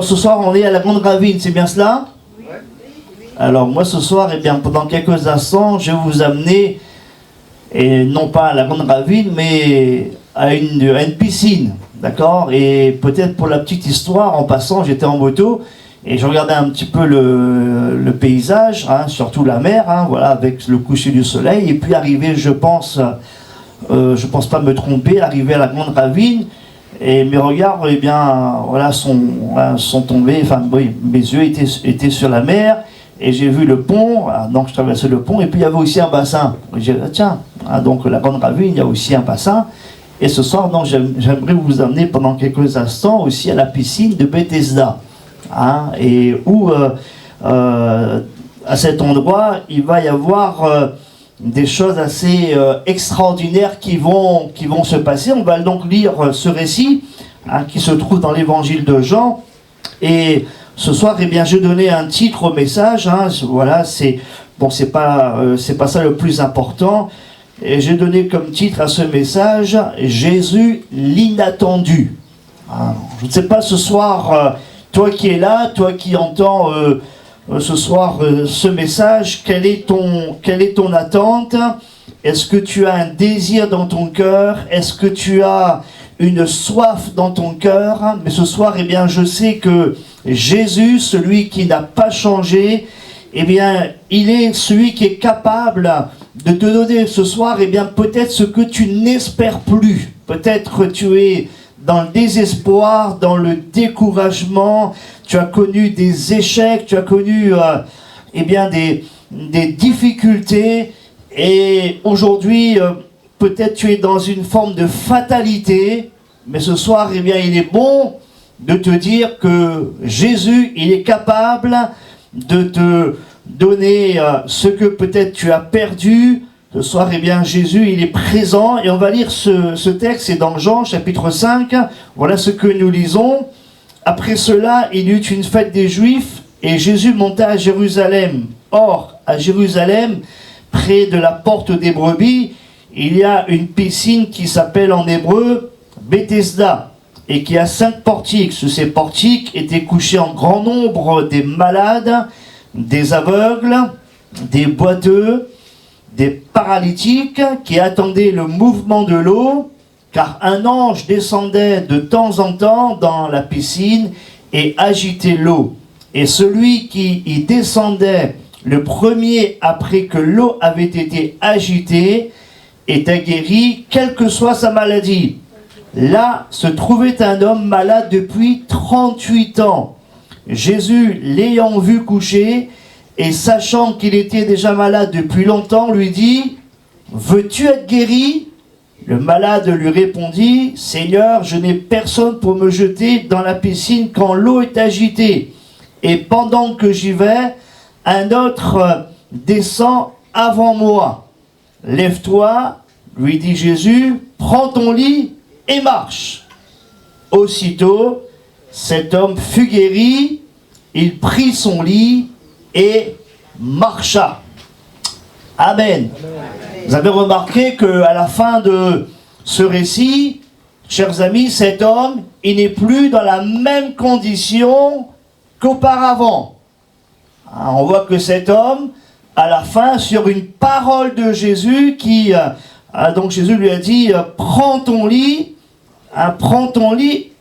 Alors ce soir, on est à la Grande Ravine, c'est bien cela? Oui. Alors moi ce soir, eh bien, pendant quelques instants, je vais vous amener, et non pas à la Grande Ravine, mais à une piscine, d'accord? Et peut-être pour la petite histoire, en passant, j'étais en moto, et je regardais un petit peu le paysage, hein, surtout la mer, hein, voilà, avec le coucher du soleil, et puis arrivé, je pense pas me tromper, arrivé à la Grande Ravine, et mes regards, eh bien, voilà, sont tombés, enfin, oui, mes yeux étaient sur la mer, et j'ai vu le pont, donc je traversais le pont, et puis il y avait aussi un bassin. J'ai dit, tiens, donc la Grande Ravine, il y a aussi un bassin, et ce soir, donc, j'aimerais vous amener pendant quelques instants aussi à la piscine de Bethesda, hein, et où, à cet endroit, il va y avoir des choses assez extraordinaires qui vont se passer. On va donc lire ce récit, hein, qui se trouve dans l'évangile de Jean. Et ce soir, eh bien, je donnais un titre au message. Hein, voilà, c'est pas ça le plus important. Et j'ai donné comme titre à ce message Jésus l'inattendu. Hein, je ne sais pas ce soir, toi qui es là, toi qui entends ce soir ce message, quelle est ton attente? Est-ce que tu as un désir dans ton cœur? Est-ce que tu as une soif dans ton cœur? Mais ce soir, eh bien, je sais que Jésus, celui qui n'a pas changé, eh bien, il est celui qui est capable de te donner ce soir, eh bien, peut-être ce que tu n'espères plus. Peut-être tu es dans le désespoir, dans le découragement, tu as connu des échecs, tu as connu eh bien des difficultés, et aujourd'hui peut-être tu es dans une forme de fatalité, mais ce soir, eh bien, il est bon de te dire que Jésus, il est capable de te donner ce que peut-être tu as perdu. Ce soir, eh bien, Jésus, il est présent, et on va lire ce texte, c'est dans Jean, chapitre 5, voilà ce que nous lisons. Après cela, il y eut une fête des Juifs, et Jésus monta à Jérusalem. Or, à Jérusalem, près de la porte des brebis, il y a une piscine qui s'appelle en hébreu Bethesda, et qui a 5 portiques. Sous ces portiques étaient couchés en grand nombre des malades, des aveugles, des boiteux, des paralytiques qui attendaient le mouvement de l'eau, car un ange descendait de temps en temps dans la piscine et agitait l'eau. Et celui qui y descendait le premier après que l'eau avait été agitée était guéri, quelle que soit sa maladie. Là se trouvait un homme malade depuis 38 ans. Jésus, l'ayant vu coucher, et sachant qu'il était déjà malade depuis longtemps, lui dit, « Veux-tu être guéri ?» Le malade lui répondit, « Seigneur, je n'ai personne pour me jeter dans la piscine quand l'eau est agitée. Et pendant que j'y vais, un autre descend avant moi. Lève-toi, lui dit Jésus, prends ton lit et marche. » Aussitôt, cet homme fut guéri, il prit son lit et marcha. Amen. Vous avez remarqué qu'à la fin de ce récit, chers amis, cet homme, il n'est plus dans la même condition qu'auparavant. On voit que cet homme, à la fin, sur une parole de Jésus, donc Jésus lui a dit, prends ton lit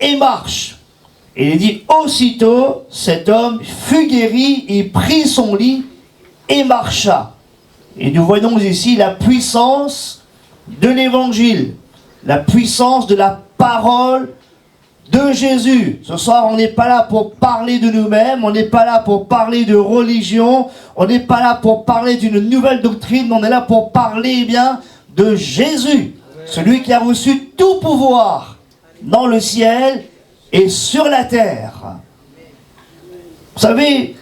et marche. Et il dit, aussitôt, cet homme fut guéri, il prit son lit et marcha. Et nous voyons ici la puissance de l'évangile, la puissance de la parole de Jésus. Ce soir, on n'est pas là pour parler de nous-mêmes, on n'est pas là pour parler de religion, on n'est pas là pour parler d'une nouvelle doctrine, mais on est là pour parler, eh bien, de Jésus, celui qui a reçu tout pouvoir dans le ciel et sur la terre. Vous savez,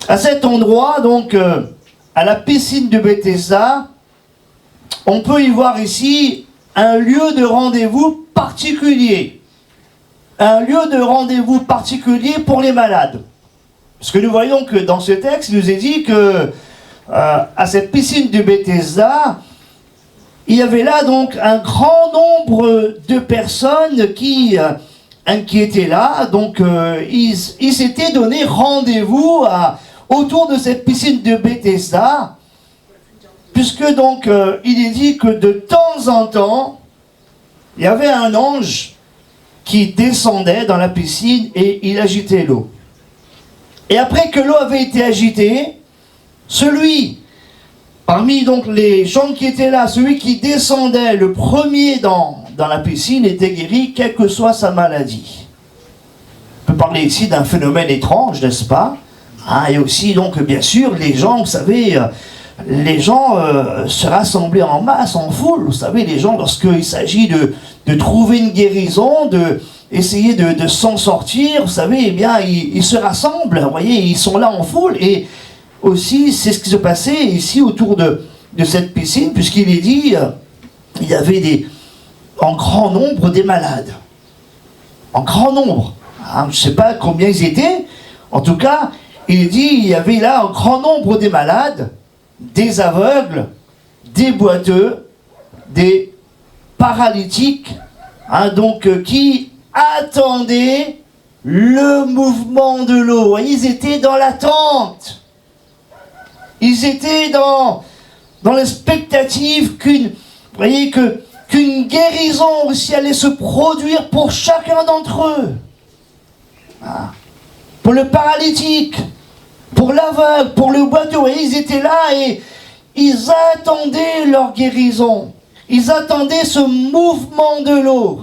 à cet endroit, donc, à la piscine de Bethesda, on peut y voir ici un lieu de rendez-vous particulier. Un lieu de rendez-vous particulier pour les malades. Parce que nous voyons que dans ce texte, il nous est dit que à cette piscine de Bethesda, il y avait là donc un grand nombre de personnes qui qui étaient là, donc ils s'étaient donné rendez-vous autour de cette piscine de Bethesda, puisque donc il est dit que de temps en temps, il y avait un ange qui descendait dans la piscine et il agitait l'eau. Et après que l'eau avait été agitée, parmi donc les gens qui étaient là, celui qui descendait le premier dans la piscine était guéri, quelle que soit sa maladie. On peut parler ici d'un phénomène étrange, n'est-ce pas? Et aussi donc bien sûr les gens, vous savez, les gens se rassemblaient en masse, en foule. Vous savez, les gens, lorsqu'il s'agit de trouver une guérison, d'essayer de s'en sortir, vous savez, eh bien, ils se rassemblent, vous voyez, ils sont là en foule. Et aussi, c'est ce qui se passait ici autour de cette piscine, puisqu'il est dit, il y avait en grand nombre des malades. En grand nombre. Je ne sais pas combien ils étaient. En tout cas, il est dit, il y avait là un grand nombre des malades, des aveugles, des boiteux, des paralytiques, donc qui attendaient le mouvement de l'eau. Vous voyez, ils étaient dans l'attente. Ils étaient dans l'expectative qu'une guérison aussi allait se produire pour chacun d'entre eux. Pour le paralytique, pour l'aveugle, pour le boiteux, vous voyez, ils étaient là et ils attendaient leur guérison. Ils attendaient ce mouvement de l'eau.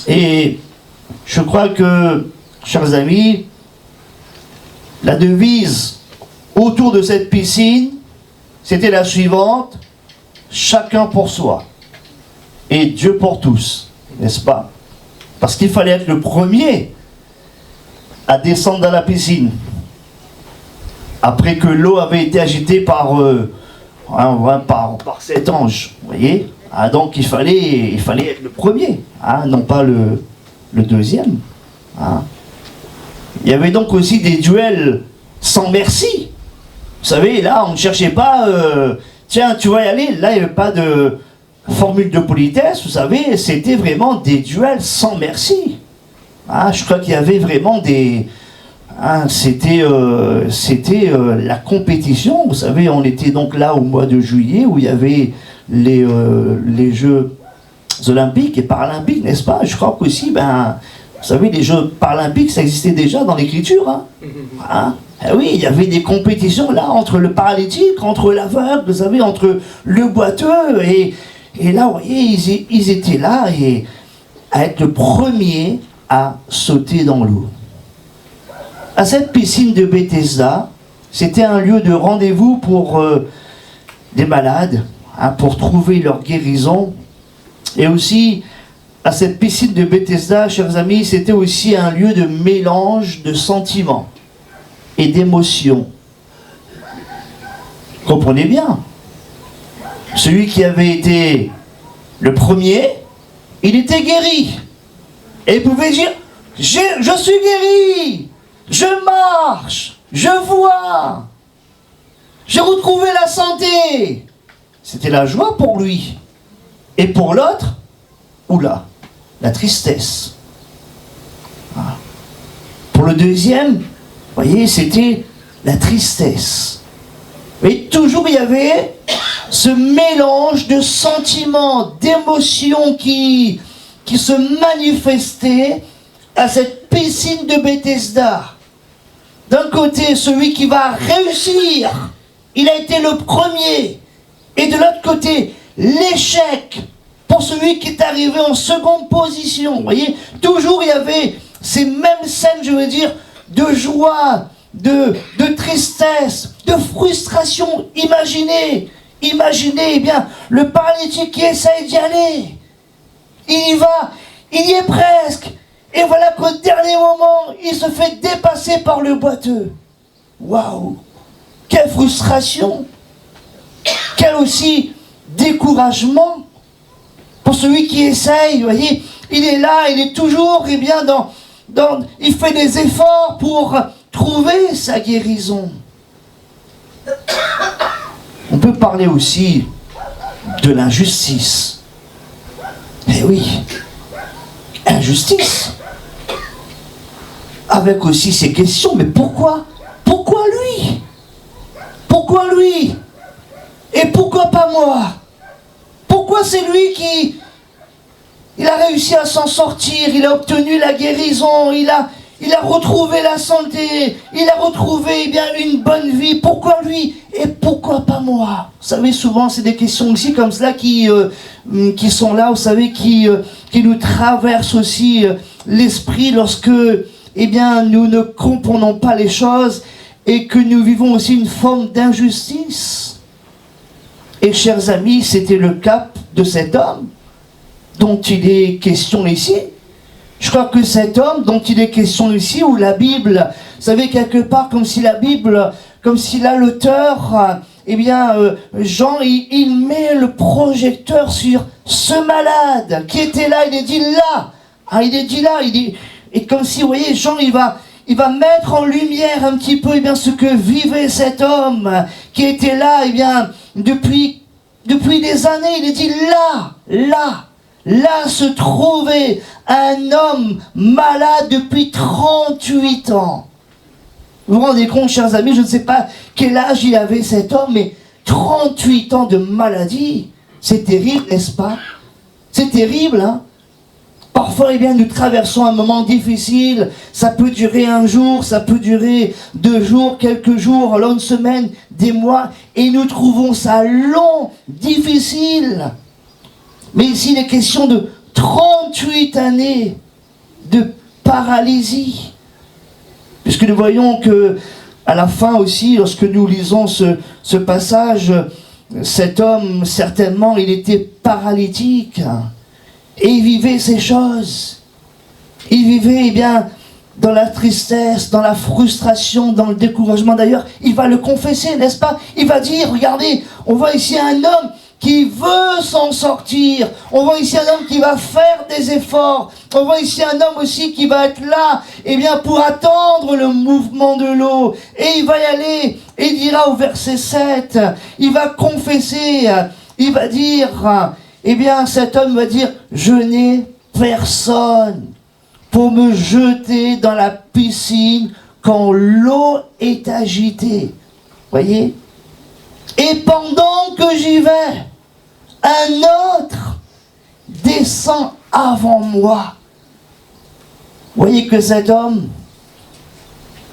Et je crois que, chers amis, la devise autour de cette piscine, c'était la suivante: chacun pour soi et Dieu pour tous, n'est-ce pas? Parce qu'il fallait être le premier à descendre dans la piscine après que l'eau avait été agitée par cet ange, vous voyez. Donc il fallait être le premier, non pas le deuxième. Il y avait donc aussi des duels sans merci. Vous savez, là on ne cherchait pas tiens, tu vas y aller. Là il n'y avait pas de formule de politesse, vous savez, c'était vraiment des duels sans merci. Je crois qu'il y avait vraiment c'était la compétition. Vous savez, on était donc là au mois de juillet où il y avait les Jeux olympiques et paralympiques, n'est-ce pas? Je crois qu'aussi, vous savez, les Jeux paralympiques, ça existait déjà dans l'écriture. Oui, il y avait des compétitions là entre le paralytique, entre l'aveugle, vous savez, entre le boiteux. Et là, vous voyez, ils étaient là et à être le premier à sauter dans l'eau. À cette piscine de Bethesda, c'était un lieu de rendez-vous pour des malades, pour trouver leur guérison. Et aussi, à cette piscine de Bethesda, chers amis, c'était aussi un lieu de mélange de sentiments et d'émotions. Comprenez bien. Celui qui avait été le premier, il était guéri. Et il pouvait dire, je suis guéri, je marche, je vois, j'ai retrouvé la santé. C'était la joie pour lui. Et pour l'autre, oula, la tristesse. Pour le deuxième, vous voyez, c'était la tristesse. Et toujours il y avait ce mélange de sentiments, d'émotions qui se manifestaient à cette piscine de Bethesda. D'un côté, celui qui va réussir, il a été le premier. Et de l'autre côté, l'échec pour celui qui est arrivé en seconde position. Vous voyez, toujours il y avait ces mêmes scènes, je veux dire, de joie, de tristesse, de frustration. Imaginez, eh bien, le paralytique qui essaye d'y aller. Il y va, il y est presque. Et voilà qu'au dernier moment, il se fait dépasser par le boiteux. Waouh! Quelle frustration! Quel aussi découragement pour celui qui essaye. Vous voyez, il est là, il est toujours, eh bien, il fait des efforts pour trouver sa guérison. On peut parler aussi de l'injustice. Eh oui, injustice. Avec aussi ces questions, mais pourquoi? Pourquoi lui? Pourquoi lui? Et pourquoi pas moi? Pourquoi c'est lui qui... Il a réussi à s'en sortir, il a obtenu la guérison, il a retrouvé la santé, il a retrouvé bien une bonne vie. Pourquoi lui? Et pourquoi pas moi? Vous savez, souvent c'est des questions aussi comme cela qui sont là, vous savez, qui nous traversent aussi l'esprit lorsque nous ne comprenons pas les choses et que nous vivons aussi une forme d'injustice. Et chers amis, c'était le cas de cet homme dont il est question ici. Je crois que cet homme dont il est question ici, ou la Bible, vous savez, quelque part, comme si la Bible, comme si là, l'auteur, Jean, il met le projecteur sur ce malade qui était là, il est dit là, et comme si, vous voyez, Jean, il va mettre en lumière un petit peu ce que vivait cet homme qui était là, depuis des années. Il est dit là se trouvait un homme malade depuis 38 ans. Vous vous rendez compte, chers amis, je ne sais pas quel âge il avait cet homme, mais 38 ans de maladie, c'est terrible, n'est-ce pas? C'est terrible, hein? Parfois, nous traversons un moment difficile, ça peut durer un jour, ça peut durer 2 jours, quelques jours, alors une semaine, des mois, et nous trouvons ça long, difficile. Mais ici, il est question de 38 années de paralysie. Puisque nous voyons que, à la fin aussi, lorsque nous lisons ce passage, cet homme, certainement, il était paralytique. Et il vivait ces choses. Il vivait, dans la tristesse, dans la frustration, dans le découragement. D'ailleurs, il va le confesser, n'est-ce pas? Il va dire, regardez, on voit ici un homme qui veut s'en sortir. On voit ici un homme qui va faire des efforts. On voit ici un homme aussi qui va être là, pour attendre le mouvement de l'eau. Et il va y aller, et il dira au verset 7, il va confesser, il va dire, cet homme va dire, je n'ai personne pour me jeter dans la piscine quand l'eau est agitée. Voyez? Et pendant que j'y vais, un autre descend avant moi. Voyez que cet homme,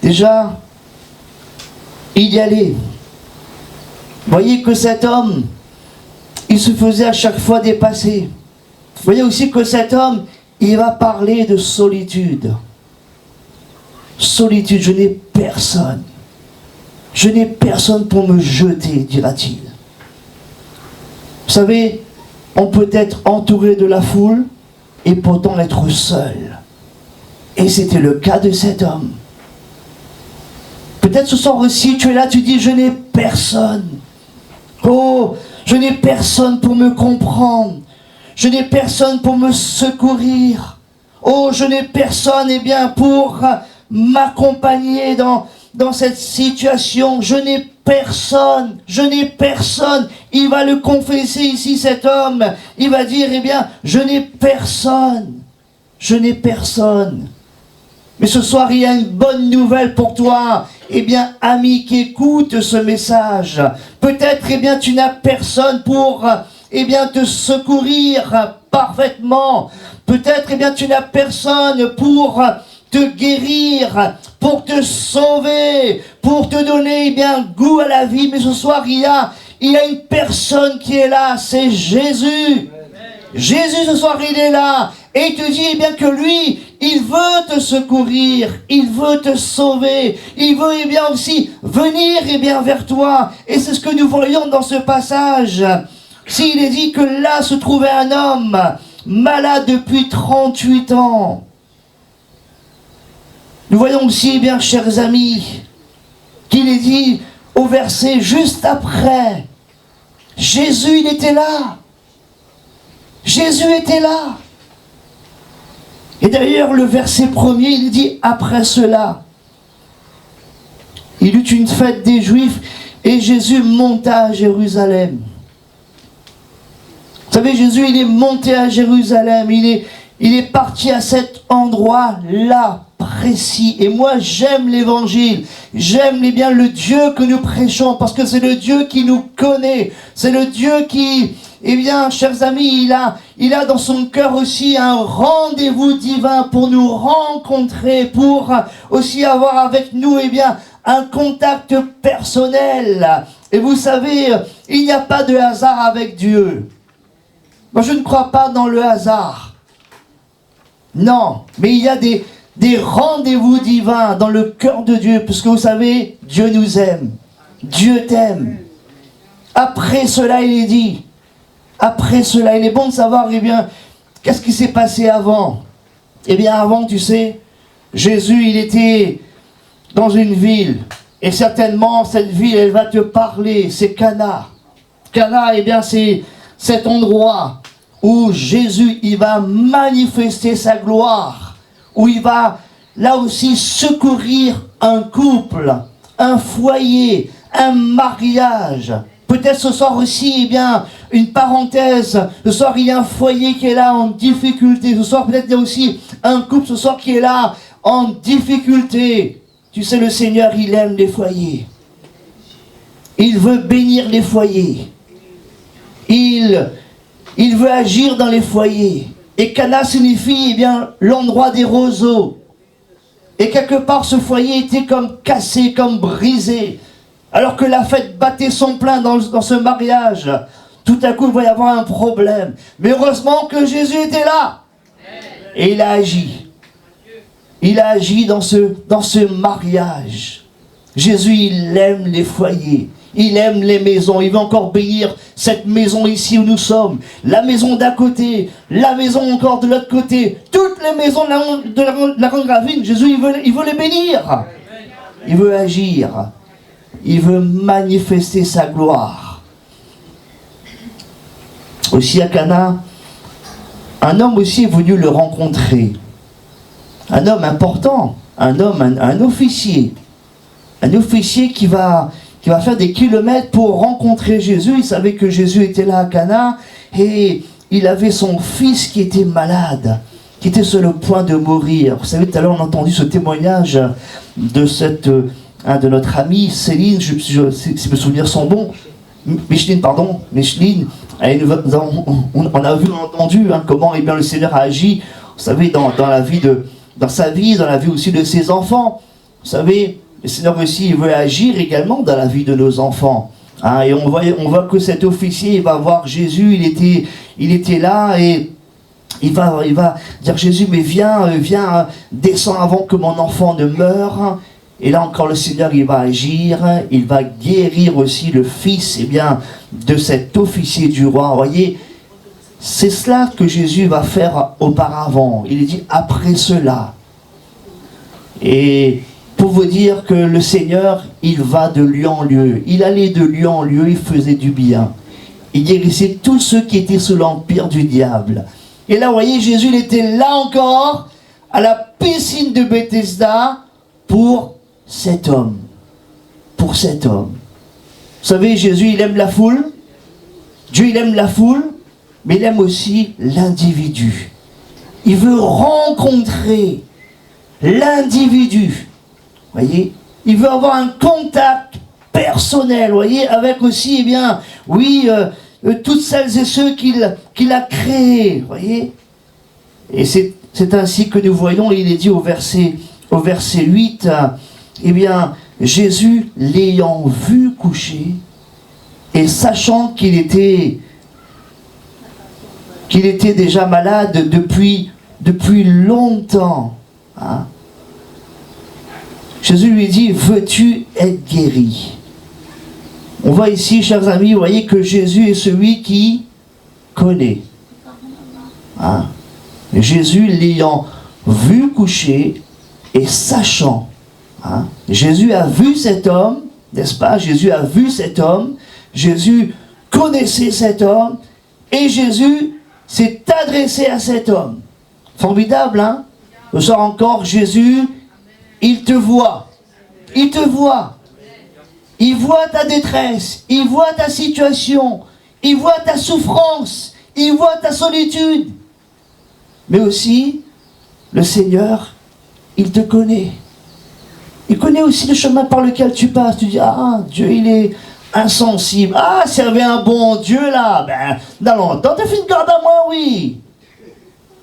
déjà, il y allait. Voyez que cet homme, il se faisait à chaque fois dépasser. Voyez aussi que cet homme, il va parler de solitude. Solitude, je n'ai personne. Je n'ai personne pour me jeter, dira-t-il. Vous savez, on peut être entouré de la foule et pourtant être seul. Et c'était le cas de cet homme. Peut-être ce soir aussi, tu es là, tu dis, je n'ai personne. Oh, je n'ai personne pour me comprendre. Je n'ai personne pour me secourir. Oh, je n'ai personne, pour m'accompagner dans cette situation. Je n'ai personne. Je n'ai personne. Il va le confesser ici, cet homme. Il va dire, je n'ai personne. Je n'ai personne. Mais ce soir, il y a une bonne nouvelle pour toi. Ami qui écoute ce message. Peut-être, tu n'as personne pour, te secourir parfaitement. Peut-être, tu n'as personne pour te guérir, pour te sauver, pour te donner, goût à la vie. Mais ce soir, il y a une personne qui est là, c'est Jésus. Jésus, ce soir, il est là. Et il te dit que lui, il veut te secourir, il veut te sauver, il veut aussi venir vers toi. Et c'est ce que nous voyons dans ce passage. S'il est dit que là se trouvait un homme malade depuis 38 ans. Nous voyons aussi, chers amis, qu'il est dit au verset juste après, Jésus, il était là. Jésus était là. Et d'ailleurs, le verset premier, il dit, après cela, il eut une fête des Juifs et Jésus monta à Jérusalem. Vous savez, Jésus, il est monté à Jérusalem, il il est parti à cet endroit-là précis. Et moi, j'aime l'évangile. J'aime bien le Dieu que nous prêchons parce que c'est le Dieu qui nous connaît. C'est le Dieu qui, eh bien, chers amis, il a dans son cœur aussi un rendez-vous divin pour nous rencontrer, pour aussi avoir avec nous, eh bien, un contact personnel. Et vous savez, il n'y a pas de hasard avec Dieu. Moi, je ne crois pas dans le hasard. Non, mais il y a des rendez-vous divins dans le cœur de Dieu, parce que vous savez, Dieu nous aime. Dieu t'aime. Après cela, il est dit, après cela, il est bon de savoir, eh bien, qu'est-ce qui s'est passé avant? Eh bien, avant, tu sais, Jésus, il était dans une ville, et certainement, cette ville, elle va te parler, c'est Cana. Cana, eh bien, c'est cet endroit où Jésus, il va manifester sa gloire, où il va, là aussi, secourir un couple, un foyer, un mariage. Peut-être ce soir aussi, eh bien, une parenthèse, ce soir, il y a un foyer qui est là en difficulté. Ce soir, peut-être il y a aussi un couple, ce soir, qui est là en difficulté. Tu sais, le Seigneur, il aime les foyers. Il veut bénir les foyers. Il veut agir dans les foyers. Et Cana signifie, eh bien, l'endroit des roseaux. Et quelque part, ce foyer était comme cassé, comme brisé. Alors que la fête battait son plein dans ce mariage. Tout à coup, il va y avoir un problème. Mais heureusement que Jésus était là. Et il a agi. Il a agi dans ce mariage. Jésus, il aime les foyers. Il aime les maisons. Il veut encore bénir cette maison ici où nous sommes. La maison d'à côté. La maison encore de l'autre côté. Toutes les maisons de la grande ravine. Jésus, il veut les bénir. Il veut agir. Il veut manifester sa gloire. Aussi à Cana, un homme aussi est venu le rencontrer. Un homme important. Un officier. Un officier qui va faire des kilomètres pour rencontrer Jésus. Il savait que Jésus était là à Cana et il avait son fils qui était malade, qui était sur le point de mourir. Vous savez, tout à l'heure on a entendu ce témoignage de notre amie Céline, si mes souvenirs sont bons, Micheline, on a vu, entendu comment eh bien, le Seigneur a agi, vous savez, dans sa vie, dans la vie aussi de ses enfants. Vous savez, le Seigneur aussi, il veut agir également dans la vie de nos enfants. Hein, et on voit que cet officier, il va voir Jésus, il était là et il va dire Jésus, mais viens, descends avant que mon enfant ne meure. Et là encore, le Seigneur, il va agir, il va guérir aussi le fils, eh bien, de cet officier du roi. Vous voyez, c'est cela que Jésus va faire auparavant. Il dit après cela. Et pour vous dire que le Seigneur, il va de lieu en lieu. Il allait de lieu en lieu, il faisait du bien. Il guérissait tous ceux qui étaient sous l'empire du diable. Et là, vous voyez, Jésus, il était là encore, à la piscine de Bethesda, pour cet homme. Pour cet homme. Vous savez, Jésus, il aime la foule. Dieu, il aime la foule, mais il aime aussi l'individu. Il veut rencontrer l'individu. Voyez, il veut avoir un contact personnel, voyez, avec aussi, eh bien, oui, toutes celles et ceux qu'il a créés, voyez. Et c'est ainsi que nous voyons, il est dit au verset 8, eh bien, Jésus l'ayant vu coucher, et sachant qu'il était déjà malade depuis longtemps, hein, Jésus lui dit, veux-tu être guéri? On voit ici, chers amis, vous voyez que Jésus est celui qui connaît. Hein? Jésus l'ayant vu coucher et sachant. Hein? Jésus a vu cet homme, n'est-ce pas? Jésus a vu cet homme, Jésus connaissait cet homme, et Jésus s'est adressé à cet homme. Formidable, hein? Ce soir encore, Jésus, il te voit. Il te voit. Il voit ta détresse. Il voit ta situation. Il voit ta souffrance. Il voit ta solitude. Mais aussi, le Seigneur, il te connaît. Il connaît aussi le chemin par lequel tu passes. Tu dis, ah, Dieu, il est insensible. Ah, s'il y avait un bon Dieu là, ben, dans longtemps, t'as fait une garde à moi, oui.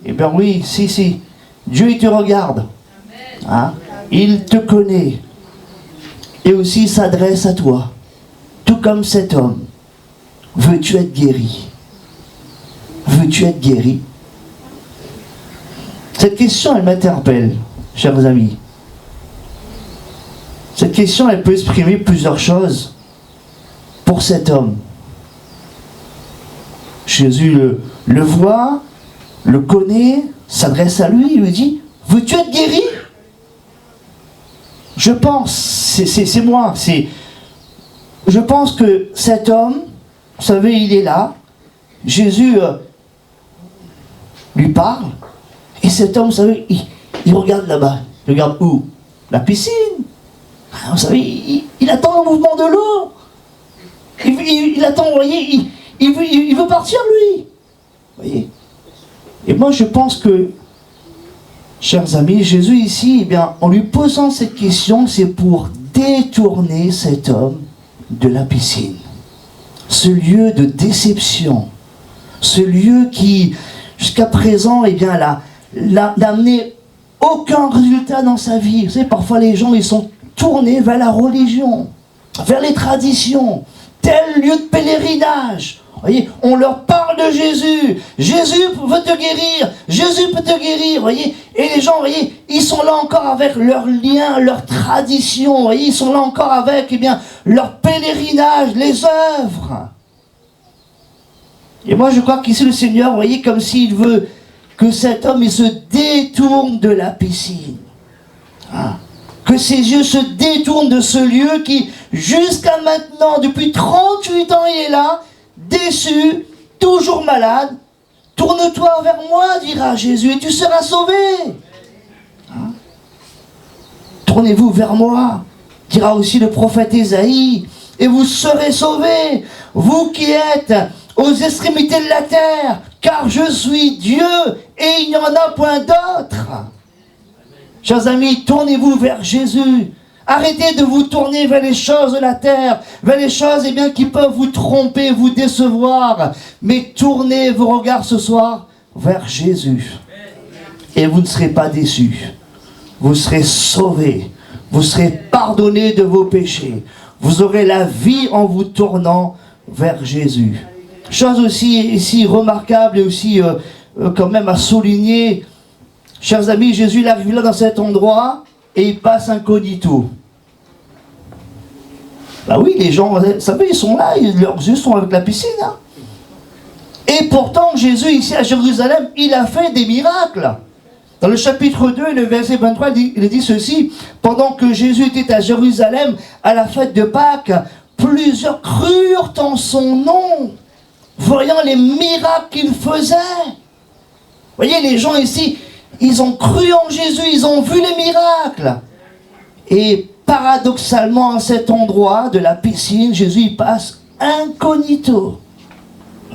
Eh bien oui, si. Dieu, il te regarde. Hein? Il te connaît. Et aussi, il s'adresse à toi. Tout comme cet homme. Veux-tu être guéri? Veux-tu être guéri? Cette question, elle m'interpelle, chers amis. Cette question, elle peut exprimer plusieurs choses pour cet homme. Jésus le voit, le connaît, s'adresse à lui, il lui dit, veux-tu être guéri? Je pense, c'est moi, je pense que cet homme, vous savez, il est là, Jésus lui parle, et cet homme, vous savez, il regarde là-bas. Il regarde où? La piscine. Vous savez, il attend le mouvement de l'eau. Il attend, vous voyez, il veut partir, lui. Vous voyez? Et moi, je pense que, chers amis, Jésus ici, eh bien, en lui posant cette question, c'est pour détourner cet homme de la piscine. Ce lieu de déception. Ce lieu qui, jusqu'à présent, eh bien, n'a amené aucun résultat dans sa vie. Vous savez, parfois les gens, ils sont tournés vers la religion, vers les traditions, tel lieu de pèlerinage. Vous voyez, on leur parle de Jésus. Jésus veut te guérir. Jésus peut te guérir. Vous voyez, et les gens, vous voyez, ils sont là encore avec leurs liens, leurs traditions. Vous voyez, ils sont là encore avec, eh bien, leur pèlerinage, les œuvres. Et moi, je crois qu'ici, le Seigneur, vous voyez, comme s'il veut que cet homme, il se détourne de la piscine. Hein? Que ses yeux se détournent de ce lieu qui, jusqu'à maintenant, depuis 38 ans, il est là, déçu, toujours malade. Tourne-toi vers moi, dira Jésus, et tu seras sauvé. Hein? Tournez-vous vers moi, dira aussi le prophète Ésaïe, et vous serez sauvés, vous qui êtes aux extrémités de la terre, car je suis Dieu et il n'y en a point d'autre. Chers amis, tournez-vous vers Jésus. Arrêtez de vous tourner vers les choses de la terre, vers les choses eh bien, qui peuvent vous tromper, vous décevoir. Mais tournez vos regards ce soir vers Jésus. Et vous ne serez pas déçus. Vous serez sauvés. Vous serez pardonnés de vos péchés. Vous aurez la vie en vous tournant vers Jésus. Chose aussi ici remarquable et aussi quand même à souligner. Chers amis, Jésus il arrive là dans cet endroit et il passe incognito. Bah oui, les gens, vous savez, ils sont là, leurs yeux sont avec la piscine. Hein. Et pourtant, Jésus, ici à Jérusalem, il a fait des miracles. Dans le chapitre 2, le verset 23, il dit ceci. Pendant que Jésus était à Jérusalem, à la fête de Pâques, plusieurs crurent en son nom, voyant les miracles qu'il faisait. Vous voyez, les gens ici, ils ont cru en Jésus, ils ont vu les miracles. Et paradoxalement, à cet endroit de la piscine, Jésus il passe incognito.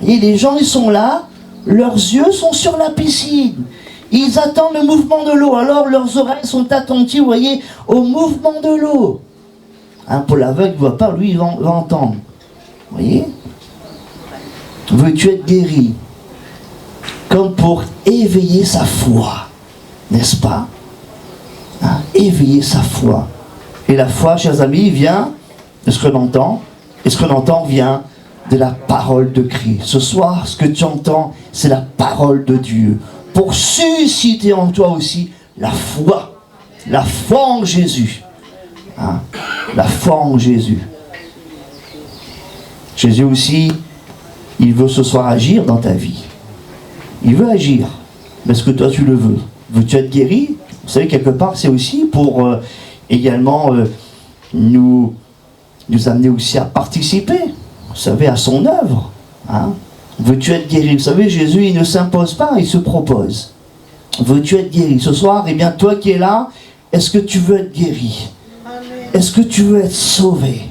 Et les gens, ils sont là, leurs yeux sont sur la piscine. Ils attendent le mouvement de l'eau. Alors leurs oreilles sont attentives, vous voyez, au mouvement de l'eau. Hein, pour l'aveugle, il ne voit pas, lui, il va entendre. Vous voyez? Veux-tu être guéri? Comme pour éveiller sa foi. N'est-ce pas? Hein, éveiller sa foi. Et la foi, chers amis, vient de ce que l'on entend. Et ce que l'on entend vient de la parole de Christ. Ce soir, ce que tu entends, c'est la parole de Dieu. Pour susciter en toi aussi la foi. La foi en Jésus. Hein? La foi en Jésus. Jésus aussi, il veut ce soir agir dans ta vie. Il veut agir. Mais est-ce que toi tu le veux? Veux-tu être guéri? Vous savez, quelque part, c'est aussi pour également nous amener aussi à participer, vous savez, à son œuvre. Hein? Veux-tu être guéri? Vous savez, Jésus, il ne s'impose pas, il se propose. Veux-tu être guéri? Ce soir, eh bien, toi qui es là, est-ce que tu veux être guéri? Est-ce que tu veux être sauvé?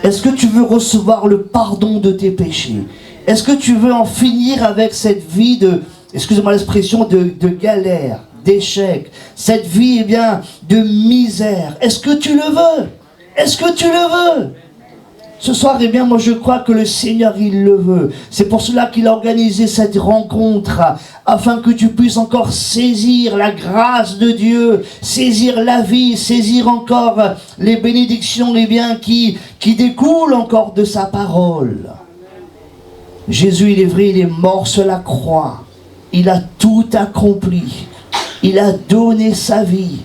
Est-ce que tu veux recevoir le pardon de tes péchés? Est-ce que tu veux en finir avec cette vie excusez-moi l'expression, de galère, d'échec, cette vie, eh bien, de misère. Est-ce que tu le veux? Est-ce que tu le veux? Ce soir, eh bien, moi je crois que le Seigneur, il le veut. C'est pour cela qu'il a organisé cette rencontre, afin que tu puisses encore saisir la grâce de Dieu, saisir la vie, saisir encore les bénédictions, eh bien, qui découlent encore de sa parole. Jésus, il est vrai, il est mort sur la croix. Il a tout accompli. Il a donné sa vie.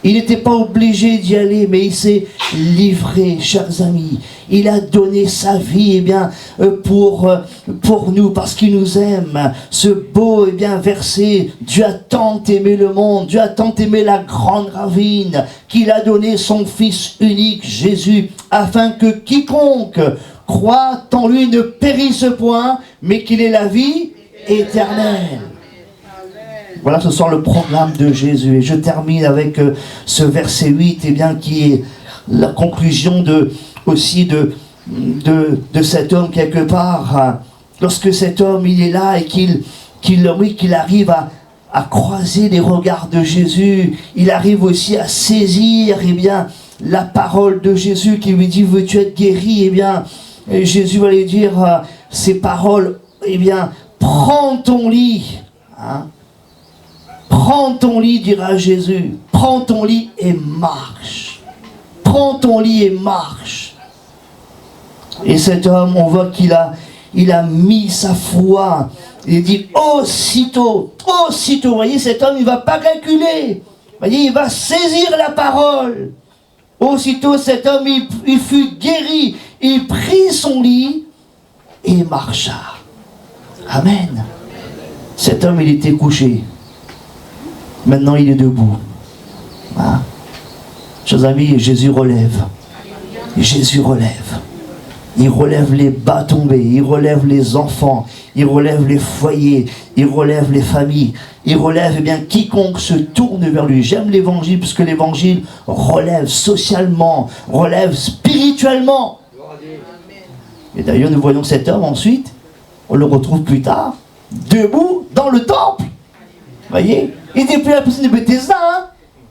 Il n'était pas obligé d'y aller, mais il s'est livré, chers amis. Il a donné sa vie, eh bien, pour nous, parce qu'il nous aime. Ce beau, eh bien, verset, Dieu a tant aimé le monde, Dieu a tant aimé la grande ravine, qu'il a donné son Fils unique, Jésus, afin que quiconque croit en lui ne périsse point, mais qu'il ait la vie éternelle. Voilà, ce soir le programme de Jésus. Et je termine avec ce verset 8, eh bien, qui est la conclusion aussi de cet homme quelque part. Lorsque cet homme, il est là et qu'il arrive à croiser les regards de Jésus, il arrive aussi à saisir, eh bien, la parole de Jésus qui lui dit, veux-tu être guéri? Eh bien, Jésus va lui dire ces paroles, eh bien, prends ton lit, hein. Prends ton lit, dira Jésus. Prends ton lit et marche. Prends ton lit et marche. Et cet homme, on voit qu'il a mis sa foi. Il dit aussitôt. Vous voyez, cet homme, il ne va pas calculer. Vous voyez, il va saisir la parole. Aussitôt, cet homme, il fut guéri. Il prit son lit et marcha. Amen. Cet homme, il était couché. Maintenant, il est debout. Hein? Chers amis, Jésus relève. Jésus relève. Il relève les bas tombés. Il relève les enfants. Il relève les foyers. Il relève les familles. Il relève, eh bien, quiconque se tourne vers lui. J'aime l'évangile, puisque l'évangile relève socialement, relève spirituellement. Et d'ailleurs, nous voyons cet homme ensuite. On le retrouve plus tard, debout dans le temple. Vous voyez? Il n'était plus à la piscine de Bethesda, hein?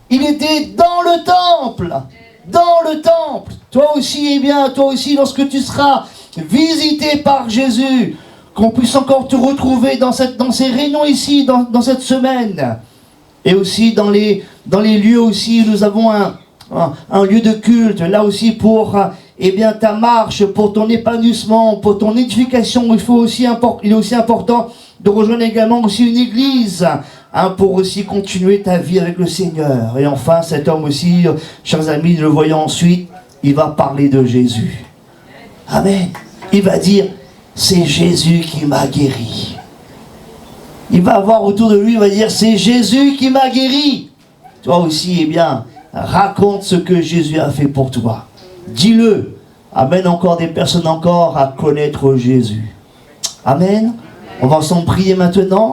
Il était dans le temple. Dans le temple. Toi aussi, eh bien, toi aussi, lorsque tu seras visité par Jésus, qu'on puisse encore te retrouver dans ces réunions ici, dans cette semaine. Et aussi dans les lieux aussi, nous avons un lieu de culte, là aussi pour eh bien, ta marche, pour ton épanouissement, pour ton édification. Il est aussi important de rejoindre également aussi une église, hein, pour aussi continuer ta vie avec le Seigneur. Et enfin, cet homme aussi, chers amis, le voyant ensuite, il va parler de Jésus. Amen. Il va dire, c'est Jésus qui m'a guéri. Il va avoir autour de lui, il va dire, c'est Jésus qui m'a guéri. Toi aussi, eh bien, raconte ce que Jésus a fait pour toi. Dis-le. Amène encore des personnes encore à connaître Jésus. Amen. On va s'en prier maintenant.